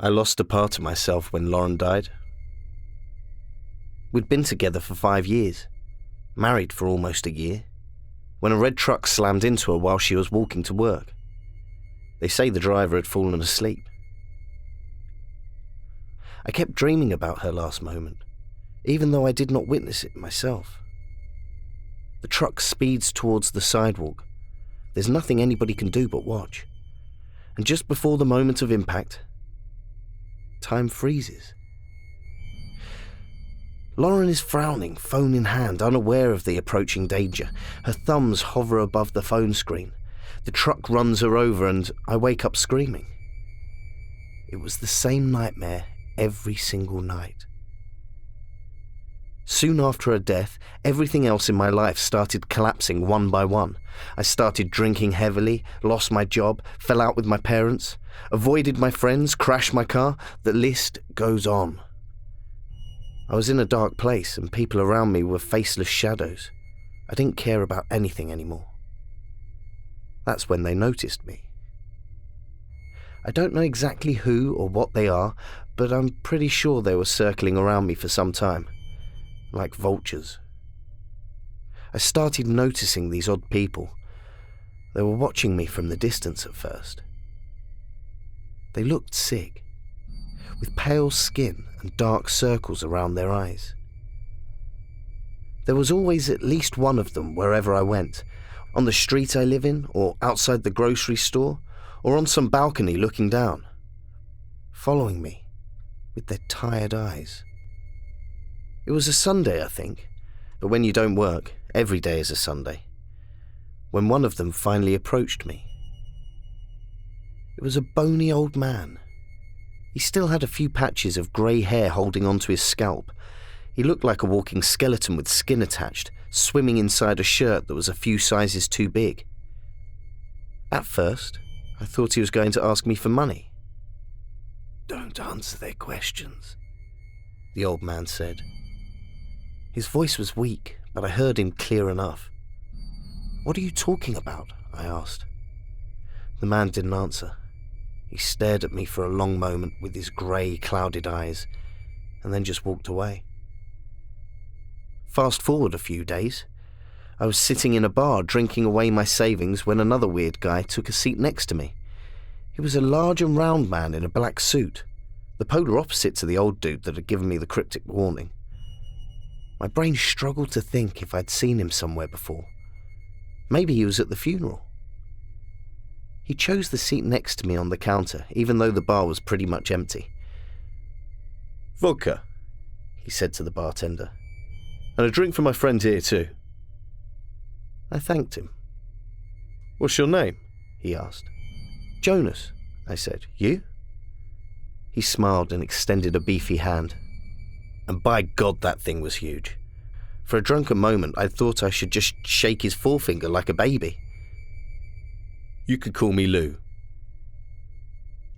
I lost a part of myself when Lauren died. We'd been together for 5 years, married for almost a year, when a red truck slammed into her while she was walking to work. They say the driver had fallen asleep. I kept dreaming about her last moment, even though I did not witness it myself. The truck speeds towards the sidewalk. There's nothing anybody can do but watch. And just before the moment of impact, time freezes. Lauren is frowning, phone in hand, unaware of the approaching danger. Her thumbs hover above the phone screen. The truck runs her over and I wake up screaming. It was the same nightmare every single night. Soon after her death, everything else in my life started collapsing one by one. I started drinking heavily, lost my job, fell out with my parents, avoided my friends, crashed my car. The list goes on. I was in a dark place and people around me were faceless shadows. I didn't care about anything anymore. That's when they noticed me. I don't know exactly who or what they are, but I'm pretty sure they were circling around me for some time, like vultures. I started noticing these odd people. They were watching me from the distance at first. They looked sick, with pale skin and dark circles around their eyes. There was always at least one of them wherever I went, on the street I live in, or outside the grocery store, or on some balcony looking down, following me with their tired eyes. It was a Sunday, I think, but when you don't work, every day is a Sunday, when one of them finally approached me. It was a bony old man. He still had a few patches of grey hair holding onto his scalp. He looked like a walking skeleton with skin attached, swimming inside a shirt that was a few sizes too big. At first, I thought he was going to ask me for money. "Don't answer their questions," the old man said. His voice was weak, but I heard him clear enough. "What are you talking about?" I asked. The man didn't answer. He stared at me for a long moment with his grey, clouded eyes, and then just walked away. Fast forward a few days. I was sitting in a bar drinking away my savings when another weird guy took a seat next to me. He was a large and round man in a black suit, the polar opposite to the old dude that had given me the cryptic warning. My brain struggled to think if I'd seen him somewhere before. Maybe he was at the funeral. He chose the seat next to me on the counter, even though the bar was pretty much empty. "Vodka," he said to the bartender. "And a drink for my friend here too." I thanked him. "What's your name?" he asked. "Jonas," I said. "You?" He smiled and extended a beefy hand. And by God, that thing was huge. For a drunken moment, I thought I should just shake his forefinger like a baby. "You could call me Lou."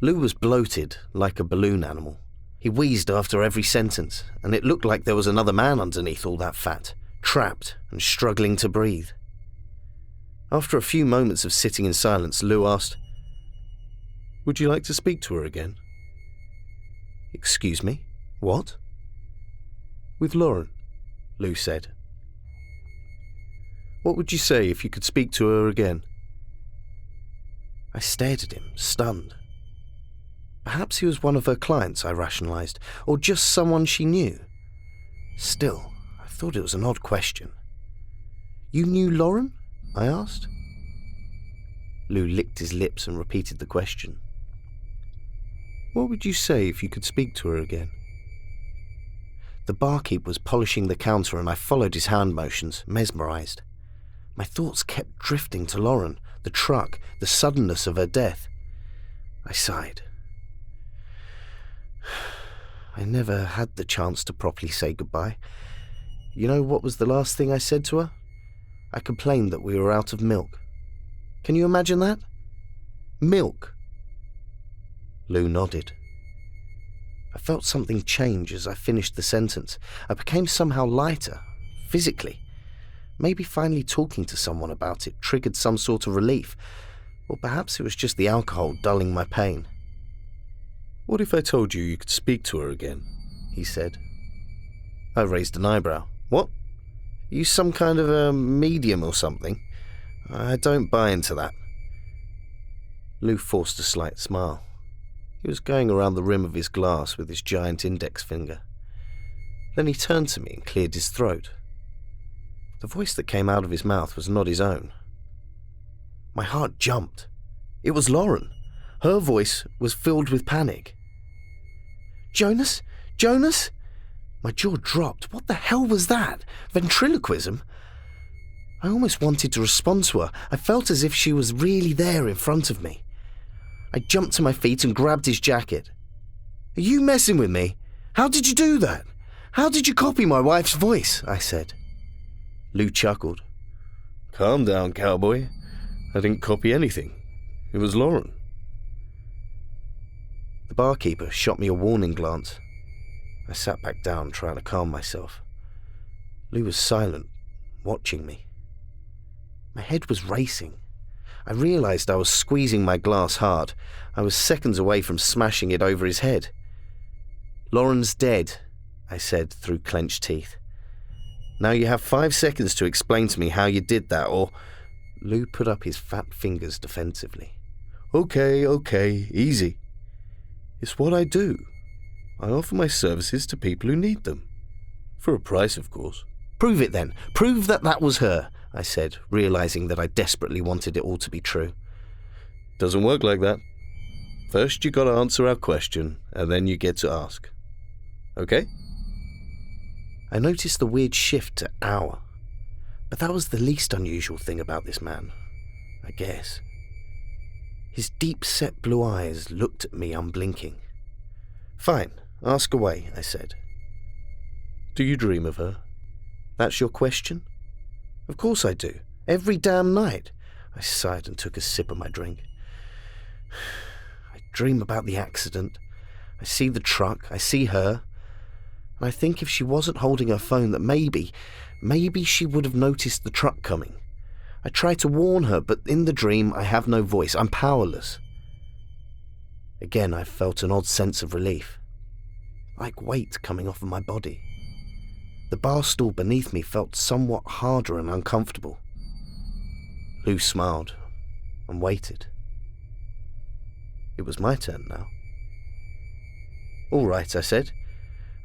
Lou was bloated, like a balloon animal. He wheezed after every sentence, and it looked like there was another man underneath all that fat, trapped and struggling to breathe. After a few moments of sitting in silence, Lou asked, "Would you like to speak to her again?" "Excuse me? What?" "With Lauren," Lou said. "What would you say if you could speak to her again?" I stared at him, stunned. Perhaps he was one of her clients, I rationalized, or just someone she knew. Still, I thought it was an odd question. "You knew Lauren?" I asked. Lou licked his lips and repeated the question. "What would you say if you could speak to her again?" The barkeep was polishing the counter and I followed his hand motions, mesmerized. My thoughts kept drifting to Lauren, the truck, the suddenness of her death. I sighed. I never had the chance to properly say goodbye. You know what was the last thing I said to her? I complained that we were out of milk. Can you imagine that? Milk. Lou nodded. I felt something change as I finished the sentence. I became somehow lighter, physically. Maybe finally talking to someone about it triggered some sort of relief, or perhaps it was just the alcohol dulling my pain. What if I told you could speak to her again? He said. I raised an eyebrow. What? Are you some kind of a medium or something? I don't buy into that. Lou forced a slight smile. He was going around the rim of his glass with his giant index finger. Then he turned to me and cleared his throat. The voice that came out of his mouth was not his own. My heart jumped. It was Lauren. Her voice was filled with panic. Jonas? Jonas? My jaw dropped. What the hell was that? Ventriloquism? I almost wanted to respond to her. I felt as if she was really there in front of me. I jumped to my feet and grabbed his jacket. Are you messing with me? How did you do that? How did you copy my wife's voice? I said. Lou chuckled. Calm down, cowboy. I didn't copy anything. It was Lauren. The barkeeper shot me a warning glance. I sat back down, trying to calm myself. Lou was silent, watching me. My head was racing. I realized I was squeezing my glass hard. I was seconds away from smashing it over his head. Lauren's dead, I said through clenched teeth. Now you have 5 seconds to explain to me how you did that, or... Lou put up his fat fingers defensively. Okay, easy. It's what I do. I offer my services to people who need them. For a price, of course. Prove it then. Prove that that was her, I said, realizing that I desperately wanted it all to be true. Doesn't work like that. First you gotta answer our question, and then you get to ask. Okay? I noticed the weird shift to our. But that was the least unusual thing about this man, I guess. His deep-set blue eyes looked at me unblinking. Fine, ask away, I said. Do you dream of her? That's your question? Of course I do. Every damn night. I sighed and took a sip of my drink. I dream about the accident. I see the truck. I see her. And I think if she wasn't holding her phone that maybe she would have noticed the truck coming. I try to warn her, but in the dream I have no voice. I'm powerless. Again, I felt an odd sense of relief, like weight coming off of my body. The bar stool beneath me felt somewhat harder and uncomfortable. Lou smiled and waited. It was my turn now. All right, I said.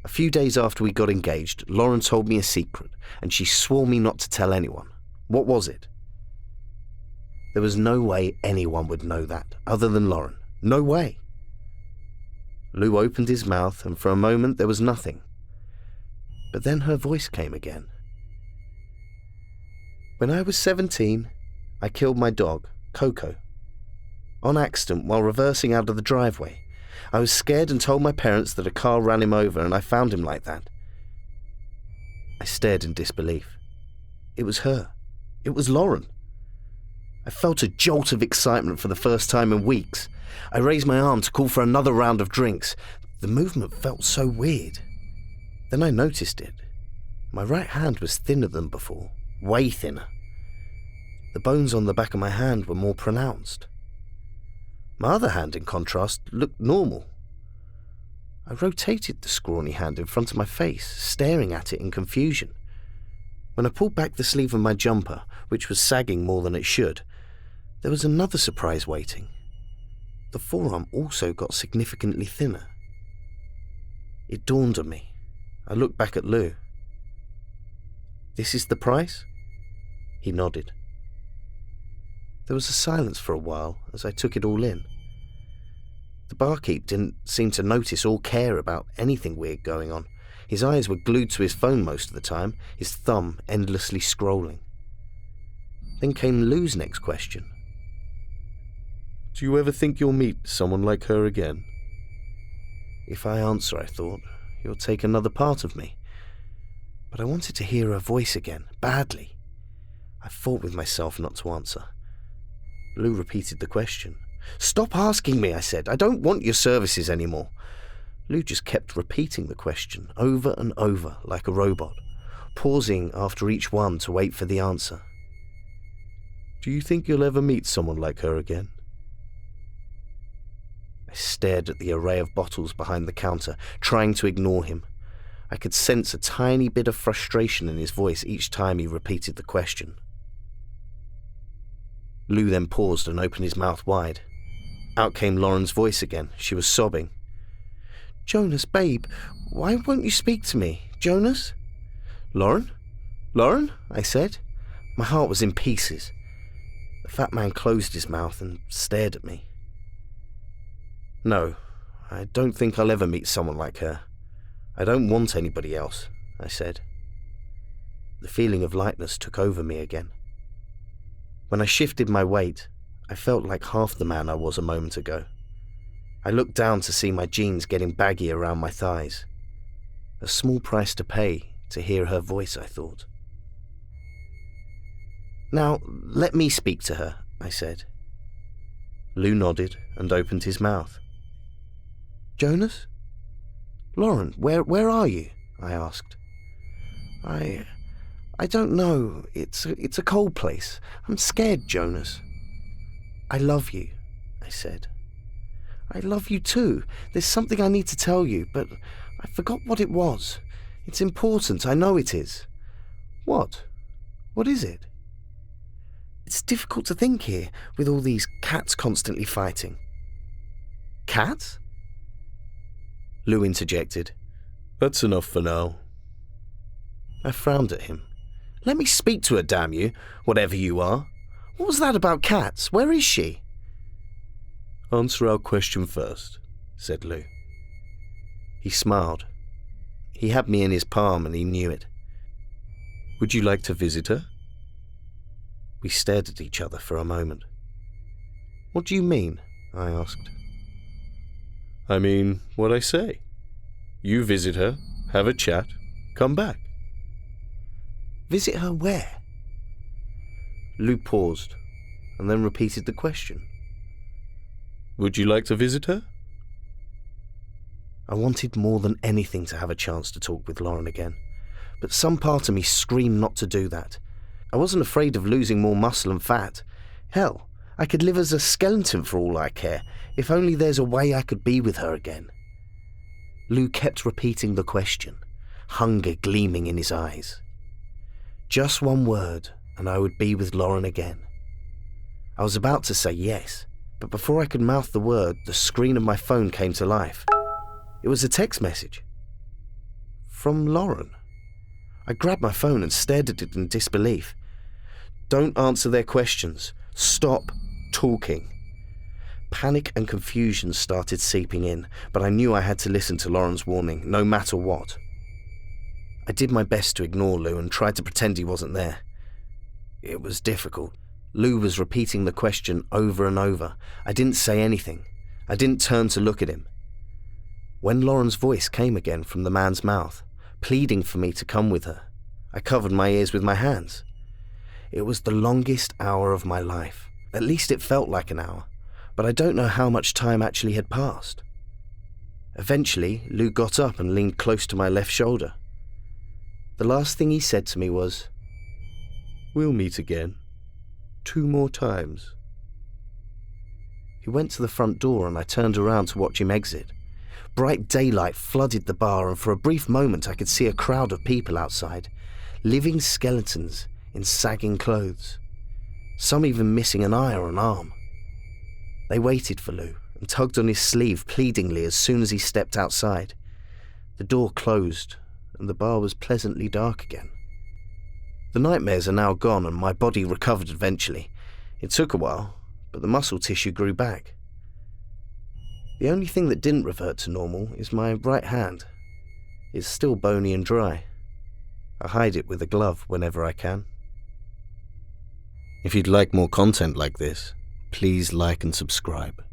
A few days after we got engaged, Lauren told me a secret, and she swore me not to tell anyone. What was it? There was no way anyone would know that, other than Lauren. No way. Lou opened his mouth, and for a moment there was nothing. But then her voice came again. When I was 17, I killed my dog, Coco, on accident while reversing out of the driveway. I was scared and told my parents that a car ran him over, and I found him like that. I stared in disbelief. It was her. It was Lauren. I felt a jolt of excitement for the first time in weeks. I raised my arm to call for another round of drinks. The movement felt so weird. Then I noticed it. My right hand was thinner than before, way thinner. The bones on the back of my hand were more pronounced. My other hand, in contrast, looked normal. I rotated the scrawny hand in front of my face, staring at it in confusion. When I pulled back the sleeve of my jumper, which was sagging more than it should, there was another surprise waiting. The forearm also got significantly thinner. It dawned on me. I looked back at Lou. This is the price? He nodded. There was a silence for a while as I took it all in. The barkeep didn't seem to notice or care about anything weird going on. His eyes were glued to his phone most of the time, his thumb endlessly scrolling. Then came Lou's next question. Do you ever think you'll meet someone like her again? If I answer, I thought, you'll take another part of me. But I wanted to hear her voice again, badly. I fought with myself not to answer. Lou repeated the question. Stop asking me, I said. I don't want your services anymore. Lou just kept repeating the question over and over like a robot, pausing after each one to wait for the answer. Do you think you'll ever meet someone like her again? I stared at the array of bottles behind the counter, trying to ignore him. I could sense a tiny bit of frustration in his voice each time he repeated the question. Lou then paused and opened his mouth wide. Out came Lauren's voice again. She was sobbing. "Jonas, babe, why won't you speak to me? Jonas?" "Lauren? Lauren?" I said. My heart was in pieces. The fat man closed his mouth and stared at me. "No, I don't think I'll ever meet someone like her. I don't want anybody else," I said. The feeling of lightness took over me again. When I shifted my weight, I felt like half the man I was a moment ago. I looked down to see my jeans getting baggy around my thighs. A small price to pay to hear her voice, I thought. "Now, let me speak to her," I said. Lou nodded and opened his mouth. "Jonas? Lauren, where are you?" I asked. I don't know. It's a cold place. I'm scared, Jonas." "I love you," I said. "I love you too. There's something I need to tell you, but I forgot what it was. It's important, I know it is." "What? What is it?" "It's difficult to think here, with all these cats constantly fighting." "Cats?" Lou interjected. "That's enough for now." I frowned at him. "Let me speak to her, damn you, whatever you are. What was that about cats? Where is she?" "Answer our question first," said Lou. He smiled. He had me in his palm and he knew it. "Would you like to visit her?" We stared at each other for a moment. "What do you mean?" I asked. "I mean what I say. You visit her, have a chat, come back." "Visit her where?" Lou paused and then repeated the question. "Would you like to visit her?" I wanted more than anything to have a chance to talk with Lauren again, but some part of me screamed not to do that. I wasn't afraid of losing more muscle and fat. Hell, I could live as a skeleton for all I care, if only there's a way I could be with her again. Lou kept repeating the question, hunger gleaming in his eyes. Just one word, and I would be with Lauren again. I was about to say yes, but before I could mouth the word, the screen of my phone came to life. It was a text message. From Lauren. I grabbed my phone and stared at it in disbelief. "Don't answer their questions. Stop talking." Panic and confusion started seeping in, but I knew I had to listen to Lauren's warning, no matter what. I did my best to ignore Lou and tried to pretend he wasn't there. It was difficult. Lou was repeating the question over and over. I didn't say anything. I didn't turn to look at him. When Lauren's voice came again from the man's mouth, pleading for me to come with her, I covered my ears with my hands. It was the longest hour of my life. At least it felt like an hour, but I don't know how much time actually had passed. Eventually, Lou got up and leaned close to my left shoulder. The last thing he said to me was, "We'll meet again. 2 more times." He went to the front door and I turned around to watch him exit. Bright daylight flooded the bar and for a brief moment I could see a crowd of people outside, living skeletons in sagging clothes, some even missing an eye or an arm. They waited for Lou and tugged on his sleeve pleadingly as soon as he stepped outside. The door closed and the bar was pleasantly dark again. The nightmares are now gone and my body recovered eventually. It took a while, but the muscle tissue grew back. The only thing that didn't revert to normal is my right hand. It's still bony and dry. I hide it with a glove whenever I can. If you'd like more content like this, please like and subscribe.